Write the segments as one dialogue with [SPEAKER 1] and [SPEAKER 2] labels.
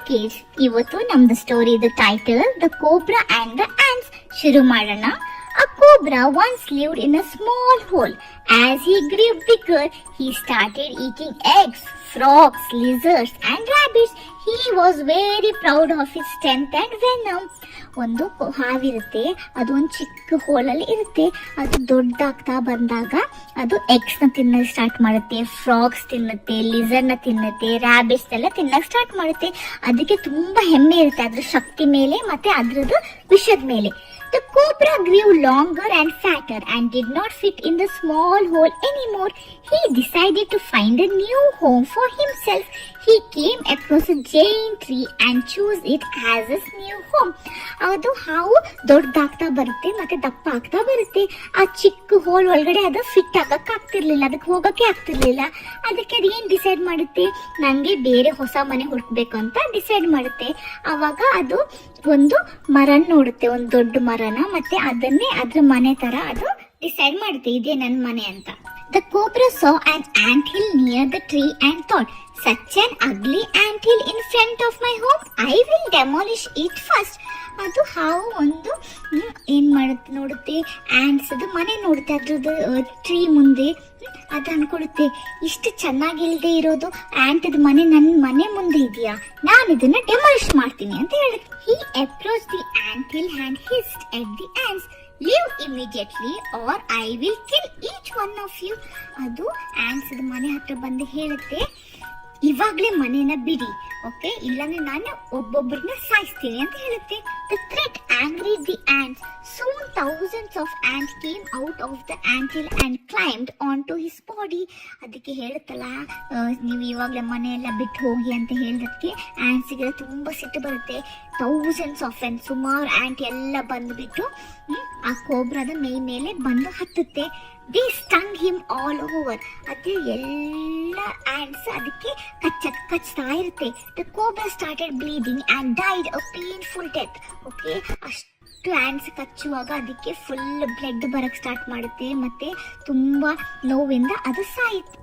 [SPEAKER 1] kids, ಇವತ್ತು ನಮ್ದು story title the cobra and the ants. ಶುರು ಮಾಡೋಣ. A cobra once lived in a small hole. As he grew bigger, he started eating eggs, frogs, lizards and rabbits. He was very proud of his strength and venom. ಒಂದು ಹಾವಿರುತ್ತೆ, ಅದು ಒಂದು ಚಿಕ್ಕ ಹೋಲಲ್ಲಿ ಇರುತ್ತೆ. ಅದು ದೊಡ್ಡಾಗ್ತಾ ಬಂದಾಗ ಅದು ಎಗ್ಸ್ ನ ತಿನ್ನೋದು ಸ್ಟಾರ್ಟ್ ಮಾಡುತ್ತೆ, ಫ್ರಾಗ್ಸ್ ತಿನ್ನುತ್ತೆ, ಲಿಸರ್ಡ್ ನ ತಿನ್ನುತ್ತೆ, ರ್ಯಾಬಿಟ್ಸ್ ಎಲ್ಲ ತಿನ್ನಕ್ ಸ್ಟಾರ್ಟ್ ಮಾಡುತ್ತೆ. ಅದಕ್ಕೆ ತುಂಬಾ ಹೆಮ್ಮೆ ಇರುತ್ತೆ ಅದ್ರ ಶಕ್ತಿ ಮೇಲೆ ಮತ್ತೆ ಅದ್ರದ್ದು ವಿಷದ ಮೇಲೆ. The cobra grew longer and fatter and did not fit in the small hole anymore. He decided to find a new home for himself. He came across a giant tree and chose it as his new home. ಅದು ಹಾವು ದೊಡ್ಡದಾಗ್ತಾ ಬರುತ್ತೆ ಮತ್ತೆ ದಪ್ಪ ಆಗ್ತಾ ಬರುತ್ತೆ. ಆ ಚಿಕ್ಕ hole ಒಳಗಡೆ ಅದು ಫಿಟ್ ಆಗಕ್ಕೆ ಆಗ್ತಿರ್ಲಿಲ್ಲ, ಅದಕ್ಕೆ ಹೋಗಕ್ಕೆ ಆಗ್ತಿರ್ಲಿಲ್ಲ. ಅದಕ್ಕೆ ಅದು ಏನ್ ಡಿಸೈಡ್ ಮಾಡುತ್ತೆ, ನಂಗೆ ಬೇರೆ ಹೊಸ ಮನೆ ಹುಡುಕ್ಬೇಕು ಅಂತ ಡಿಸೈಡ್ ಮಾಡುತ್ತೆ. ಅವಾಗ ಅದು ಒಂದು ಮರ ನೋಡುತ್ತೆ, ಒಂದು ದೊಡ್ಡ ಮರನ, ಮತ್ತೆ ಅದನ್ನೇ ಅದ್ರ ಮನೆ ತರ ಅದು ಡಿಸೈಡ್ ಮಾಡುತ್ತೆ, ಇದೇ ನನ್ ಮನೆ ಅಂತ. The cobra saw an anthill near the tree and thought, such an ugly anthill in front of my home, I will demolish it first. ಅದು ಹಾವು ಒಂದು ಏನ್ ಮಾಡುತ್ತೆ ನೋಡುತ್ತೆ, ಆಂಟ್ಸ್ ಅದು ಮನೆ ನೋಡುತ್ತೆ ಅದ್ರದ್ದು ಟ್ರೀ ಮುಂದೆ. ಅದು ಅನ್ಕೊಡುತ್ತೆ, ಇಷ್ಟು ಚೆನ್ನಾಗಿಲ್ದೆ ಇರೋದು ಆಂಟ್ ಮನೆ ನನ್ನ ಮನೆ ಮುಂದೆ ಇದೆಯಾ, ನಾನು ಇದನ್ನ ಡೆಮಾಲಿಷ್ ಮಾಡ್ತೀನಿ ಅಂತ ಹೇಳುತ್ತೆ. He approached the anthill and hissed at the ants, leave immediately or I will kill each one of you. ಅದು ಆಂಟ್ಸ್ ಮನೆ ಹತ್ರ ಬಂದು ಹೇಳುತ್ತೆ, ಇವಾಗ್ಲೇ ಮನೇನ ಬಿಡಿ, ಓಕೆ, ಇಲ್ಲಾಂದ್ರೆ ನಾನು ಒಬ್ಬೊಬ್ಬರನ್ನ ಸಾಯಿಸ್ತೀನಿ ಅಂತ ಹೇಳುತ್ತೆ. The threat angered the ants. Soon thousands of ants came out of the anthill and climbed onto his body. ಅದಕ್ಕೆ ಹೇಳುತ್ತಲ್ಲ, ನೀವು ಇವಾಗ್ಲೇ ಮನೆಯೆಲ್ಲ ಬಿಟ್ಟು ಹೋಗಿ ಅಂತ ಹೇಳೋದಕ್ಕೆ ಆಂಟ್ಸ್ಗೆ ತುಂಬಾ ಸಿಟ್ಟು ಬರುತ್ತೆ. ಥೌಸಂಡ್ಸ್ ಆಫ್ ants, ಸುಮಾರು ಆಂಟ್ ಎಲ್ಲ ಬಂದ್ಬಿಟ್ಟು ಆ ಕೋಬ್ರಾದ ಮೇಲೆ ಬಂದು ಹತ್ತುತ್ತೆ. They stung him all over. ಅದು ಎಲ್ಲ ಆಂಟ್ಸ್ ಅದಕ್ಕೆ ಕಚ್ತಾ ಇರುತ್ತೆ. The cobra started bleeding and died a painful death. Okay, ಅಷ್ಟು ಆಂಟ್ಸ್ ಕಚ್ಚುವಾಗ ಅದಕ್ಕೆ ಫುಲ್ ಬ್ಲಡ್ ಬರಕ್ ಸ್ಟಾರ್ಟ್ ಮಾಡುತ್ತೆ, ಮತ್ತೆ ತುಂಬಾ ನೋವಿಂದ ಅದು ಸಾಯಿತು.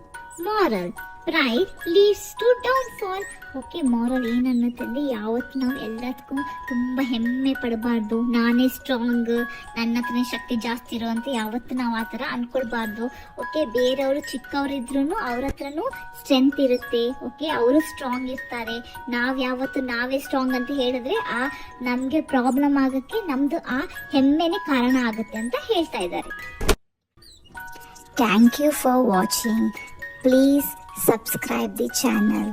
[SPEAKER 1] Moral, pride leads to downfall. Okay, moral ಏನನ್ನತ್ತಂದ್ರೆ, ಯಾವತ್ತು ನಾವು ಎಲ್ಲದಕ್ಕೂ ತುಂಬಾ ಹೆಮ್ಮೆ ಪಡಬಾರ್ದು. ನಾನೇ ಸ್ಟ್ರಾಂಗ್, ನನ್ನ ಹತ್ರನೇ ಶಕ್ತಿ ಜಾಸ್ತಿ ಇರೋ ಅಂತ ಯಾವತ್ತು ನಾವು ಆ ಥರ ಅನ್ಕೊಳ್ಬಾರ್ದು. ಓಕೆ, ಬೇರೆಯವರು ಚಿಕ್ಕವರಿದ್ರು ಅವ್ರ ಹತ್ರನೂ ಸ್ಟ್ರೆಂತ್ ಇರುತ್ತೆ. ಓಕೆ, ಅವರು ಸ್ಟ್ರಾಂಗ್ ಇರ್ತಾರೆ. ಯಾವತ್ತು ನಾವೇ ಸ್ಟ್ರಾಂಗ್ ಅಂತ ಹೇಳಿದ್ರೆ ನಮ್ಗೆ ಪ್ರಾಬ್ಲಮ್ ಆಗಕ್ಕೆ ನಮ್ದು ಆ ಹೆಮ್ಮೆನೆ ಕಾರಣ ಆಗುತ್ತೆ ಅಂತ ಹೇಳ್ತಾ ಇದ್ದಾರೆ. Thank you for watching. Please subscribe the channel.